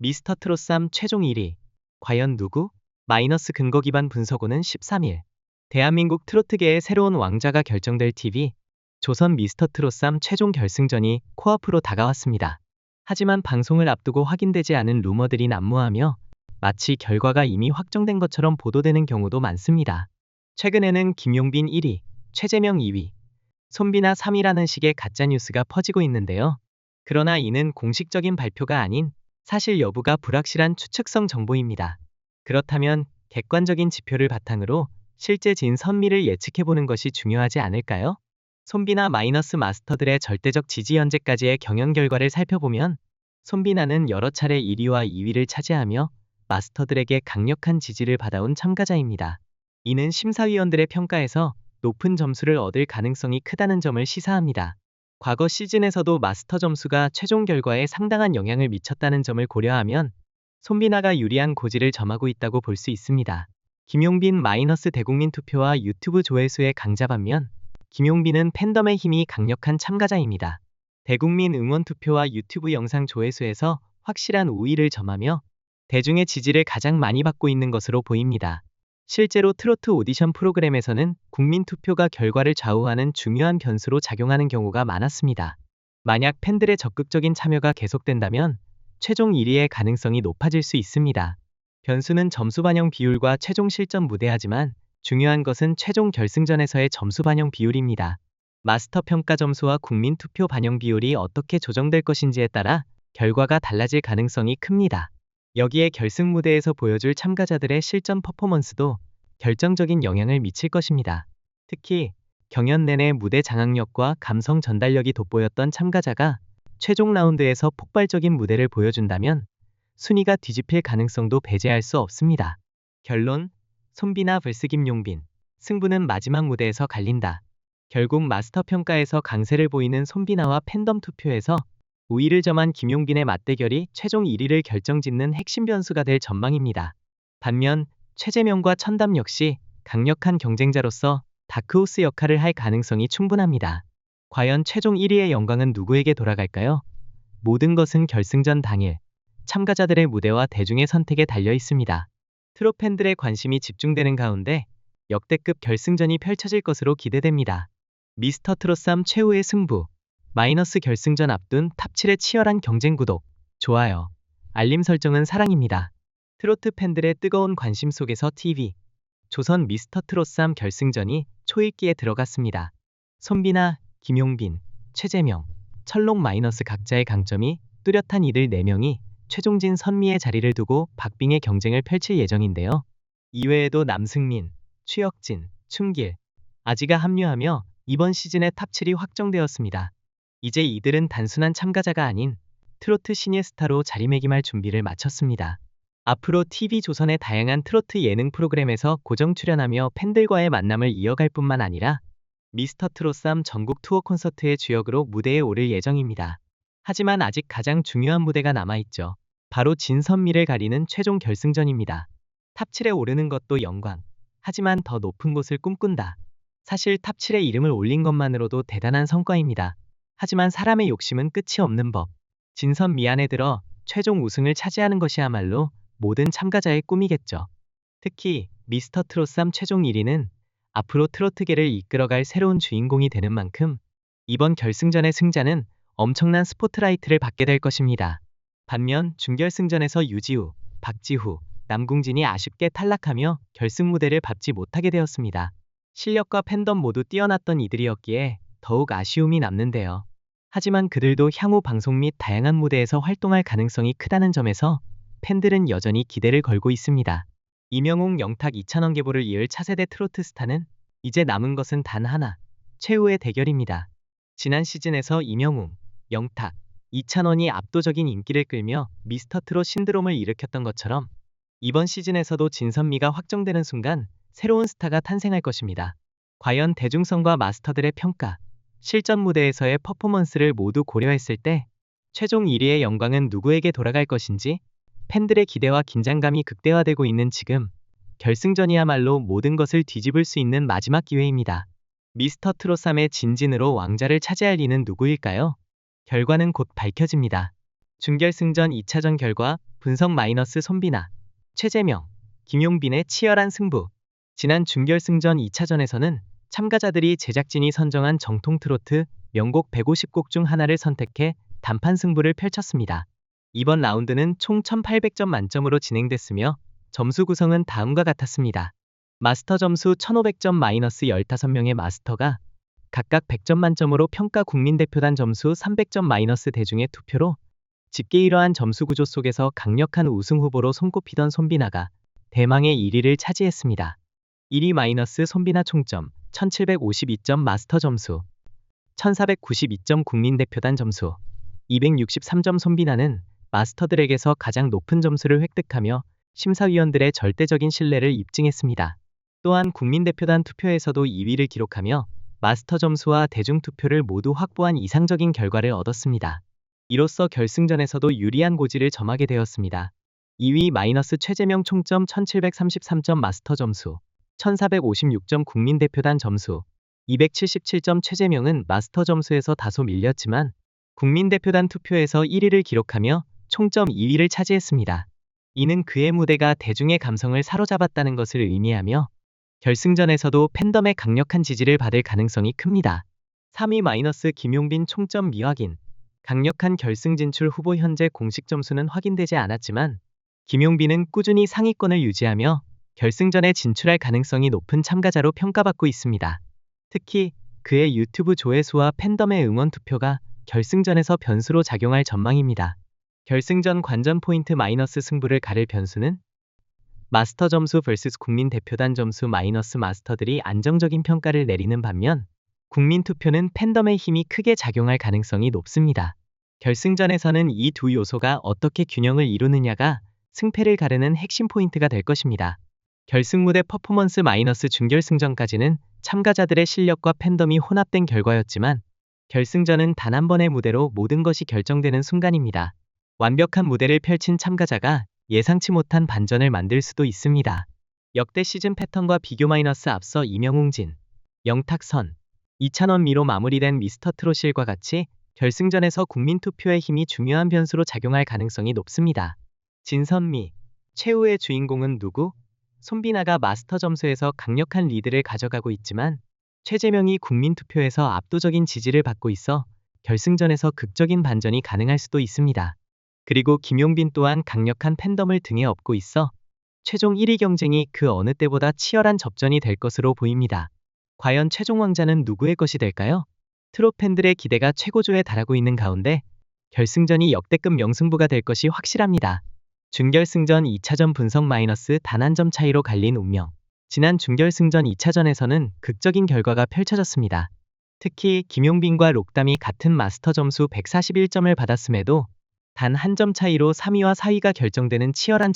미스터트롯3 최종 1위. 과연 누구? 마이너스 근거 기반 분석원은 13일. 대한민국 트로트계의 새로운 왕자가 결정될 TV. 조선 미스터트롯3 최종 결승전이 코앞으로 다가왔습니다. 하지만 방송을 앞두고 확인되지 않은 루머들이 난무하며 마치 결과가 이미 확정된 것처럼 보도되는 경우도 많습니다. 최근에는 김용빈 1위, 최재명 2위, 손비나 3위라는 식의 가짜뉴스가 퍼지고 있는데요. 그러나 이는 공식적인 발표가 아닌 사실 여부가 불확실한 추측성 정보입니다. 그렇다면 객관적인 지표를 바탕으로 실제 진선미를 예측해보는 것이 중요하지 않을까요? 손비나 마이너스 마스터들의 절대적 지지 현재까지의 경연 결과를 살펴보면 손비나는 여러 차례 1위와 2위를 차지하며 마스터들에게 강력한 지지를 받아온 참가자입니다. 이는 심사위원들의 평가에서 높은 점수를 얻을 가능성이 크다는 점을 시사합니다. 과거 시즌에서도 마스터 점수가 최종 결과에 상당한 영향을 미쳤다는 점을 고려하면 손비나가 유리한 고지를 점하고 있다고 볼 수 있습니다. 김용빈 마이너스 대국민 투표와 유튜브 조회수의 강자 반면 김용빈은 팬덤의 힘이 강력한 참가자입니다. 대국민 응원 투표와 유튜브 영상 조회수에서 확실한 우위를 점하며 대중의 지지를 가장 많이 받고 있는 것으로 보입니다. 실제로 트로트 오디션 프로그램에서는 국민 투표가 결과를 좌우하는 중요한 변수로 작용하는 경우가 많았습니다. 만약 팬들의 적극적인 참여가 계속된다면 최종 1위의 가능성이 높아질 수 있습니다. 변수는 점수 반영 비율과 최종 실전 무대하지만 중요한 것은 최종 결승전에서의 점수 반영 비율입니다. 마스터 평가 점수와 국민 투표 반영 비율이 어떻게 조정될 것인지에 따라 결과가 달라질 가능성이 큽니다. 여기에 결승 무대에서 보여줄 참가자들의 실전 퍼포먼스도 결정적인 영향을 미칠 것입니다. 특히 경연 내내 무대 장악력과 감성 전달력이 돋보였던 참가자가 최종 라운드에서 폭발적인 무대를 보여준다면 순위가 뒤집힐 가능성도 배제할 수 없습니다. 결론, 손비나 vs 김용빈. 승부는 마지막 무대에서 갈린다. 결국 마스터 평가에서 강세를 보이는 손비나와 팬덤 투표에서 우위를 점한 김용빈의 맞대결이 최종 1위를 결정짓는 핵심 변수가 될 전망입니다. 반면 최재명과 천담 역시 강력한 경쟁자로서 다크호스 역할을 할 가능성이 충분합니다. 과연 최종 1위의 영광은 누구에게 돌아갈까요? 모든 것은 결승전 당일 참가자들의 무대와 대중의 선택에 달려 있습니다. 트롯 팬들의 관심이 집중되는 가운데 역대급 결승전이 펼쳐질 것으로 기대됩니다. 미스터트롯3 최후의 승부. 마이너스 결승전 앞둔 탑7의 치열한 경쟁. 구독, 좋아요, 알림 설정은 사랑입니다. 트로트 팬들의 뜨거운 관심 속에서 TV. 조선 미스터트롯3 결승전이 초읽기에 들어갔습니다. 손비나, 김용빈, 최재명, 철록 마이너스 각자의 강점이 뚜렷한 이들 4명이 최종진 선미의 자리를 두고 박빙의 경쟁을 펼칠 예정인데요. 이외에도 남승민, 추혁진, 춘길, 아지가 합류하며 이번 시즌의 탑7이 확정되었습니다. 이제 이들은 단순한 참가자가 아닌 트로트 신예 스타로 자리매김할 준비를 마쳤습니다. 앞으로 TV조선의 다양한 트로트 예능 프로그램에서 고정 출연하며 팬들과의 만남을 이어갈 뿐만 아니라 미스터트롯3 전국 투어 콘서트의 주역으로 무대에 오를 예정입니다. 하지만 아직 가장 중요한 무대가 남아있죠. 바로 진선미를 가리는 최종 결승전입니다. 탑7에 오르는 것도 영광. 하지만 더 높은 곳을 꿈꾼다. 사실 탑7에 이름을 올린 것만으로도 대단한 성과입니다. 하지만 사람의 욕심은 끝이 없는 법. 진선미 안에 들어 최종 우승을 차지하는 것이야말로 모든 참가자의 꿈이겠죠. 특히 미스터트롯3 최종 1위는 앞으로 트로트계를 이끌어갈 새로운 주인공이 되는 만큼 이번 결승전의 승자는 엄청난 스포트라이트를 받게 될 것입니다. 반면 준결승전에서 유지우, 박지후, 남궁진이 아쉽게 탈락하며 결승 무대를 밟지 못하게 되었습니다. 실력과 팬덤 모두 뛰어났던 이들이었기에 더욱 아쉬움이 남는데요. 하지만 그들도 향후 방송 및 다양한 무대에서 활동할 가능성이 크다는 점에서 팬들은 여전히 기대를 걸고 있습니다. 이명웅, 영탁, 이찬원 계보를 이을 차세대 트로트 스타는 이제 남은 것은 단 하나, 최후의 대결입니다. 지난 시즌에서 이명웅, 영탁, 이찬원이 압도적인 인기를 끌며 미스터트롯 신드롬을 일으켰던 것처럼 이번 시즌에서도 진선미가 확정되는 순간 새로운 스타가 탄생할 것입니다. 과연 대중성과 마스터들의 평가, 실전 무대에서의 퍼포먼스를 모두 고려했을 때 최종 1위의 영광은 누구에게 돌아갈 것인지 팬들의 기대와 긴장감이 극대화되고 있는 지금 결승전이야말로 모든 것을 뒤집을 수 있는 마지막 기회입니다. 미스터트롯3의 진진으로 왕자를 차지할 이는 누구일까요? 결과는 곧 밝혀집니다. 준결승전 2차전 결과 분석 마이너스 손비나, 최재명, 김용빈의 치열한 승부. 지난 준결승전 2차전에서는 참가자들이 제작진이 선정한 정통 트로트 명곡 150곡 중 하나를 선택해 단판 승부를 펼쳤습니다. 이번 라운드는 총 1800점 만점으로 진행됐으며 점수 구성은 다음과 같았습니다. 마스터 점수 1500점 마이너스 15명의 마스터가 각각 100점 만점으로 평가 국민대표단 점수 300점 마이너스 대중의 투표로 집계. 이러한 점수 구조 속에서 강력한 우승 후보로 손꼽히던 손비나가 대망의 1위를 차지했습니다. 1위 마이너스 손비나 총점 1752점 마스터 점수 1492점 국민대표단 점수 263점. 손비나는 마스터들에게서 가장 높은 점수를 획득하며 심사위원들의 절대적인 신뢰를 입증했습니다. 또한 국민대표단 투표에서도 2위를 기록하며 마스터 점수와 대중투표를 모두 확보한 이상적인 결과를 얻었습니다. 이로써 결승전에서도 유리한 고지를 점하게 되었습니다. 2위 마이너스 최재명 총점 1733점 마스터 점수 1456점 국민대표단 점수 277점. 최재명은 마스터 점수에서 다소 밀렸지만 국민대표단 투표에서 1위를 기록하며 총점 2위를 차지했습니다. 이는 그의 무대가 대중의 감성을 사로잡았다는 것을 의미하며 결승전에서도 팬덤의 강력한 지지를 받을 가능성이 큽니다. 3위 마이너스 김용빈 총점 미확인. 강력한 결승 진출 후보. 현재 공식 점수는 확인되지 않았지만 김용빈은 꾸준히 상위권을 유지하며 결승전에 진출할 가능성이 높은 참가자로 평가받고 있습니다. 특히 그의 유튜브 조회수와 팬덤의 응원 투표가 결승전에서 변수로 작용할 전망입니다. 결승전 관전 포인트 마이너스 승부를 가릴 변수는 마스터 점수 vs 국민 대표단 점수 마이너스. 마스터들이 안정적인 평가를 내리는 반면 국민 투표는 팬덤의 힘이 크게 작용할 가능성이 높습니다. 결승전에서는 이 두 요소가 어떻게 균형을 이루느냐가 승패를 가르는 핵심 포인트가 될 것입니다. 결승 무대 퍼포먼스 마이너스. 준결승전까지는 참가자들의 실력과 팬덤이 혼합된 결과였지만 결승전은 단 한 번의 무대로 모든 것이 결정되는 순간입니다. 완벽한 무대를 펼친 참가자가 예상치 못한 반전을 만들 수도 있습니다. 역대 시즌 패턴과 비교 마이너스. 앞서 이명웅진, 영탁선, 이찬원미로 마무리된 미스터 트롯일과 같이 결승전에서 국민 투표의 힘이 중요한 변수로 작용할 가능성이 높습니다. 진선미, 최후의 주인공은 누구? 손비나가 마스터 점수에서 강력한 리드를 가져가고 있지만 최재명이 국민 투표에서 압도적인 지지를 받고 있어 결승전에서 극적인 반전이 가능할 수도 있습니다. 그리고 김용빈 또한 강력한 팬덤을 등에 업고 있어 최종 1위 경쟁이 그 어느 때보다 치열한 접전이 될 것으로 보입니다. 과연 최종 왕자는 누구의 것이 될까요? 트롯 팬들의 기대가 최고조에 달하고 있는 가운데 결승전이 역대급 명승부가 될 것이 확실합니다. 준결승전 2차전 분석 마이너스. 단 한 점 차이로 갈린 운명. 지난 준결승전 2차전에서는 극적인 결과가 펼쳐졌습니다. 특히 김용빈과 록담이 같은 마스터 점수 141점을 받았음에도 단 한 점 차이로 3위와 4위가 결정되는 치열한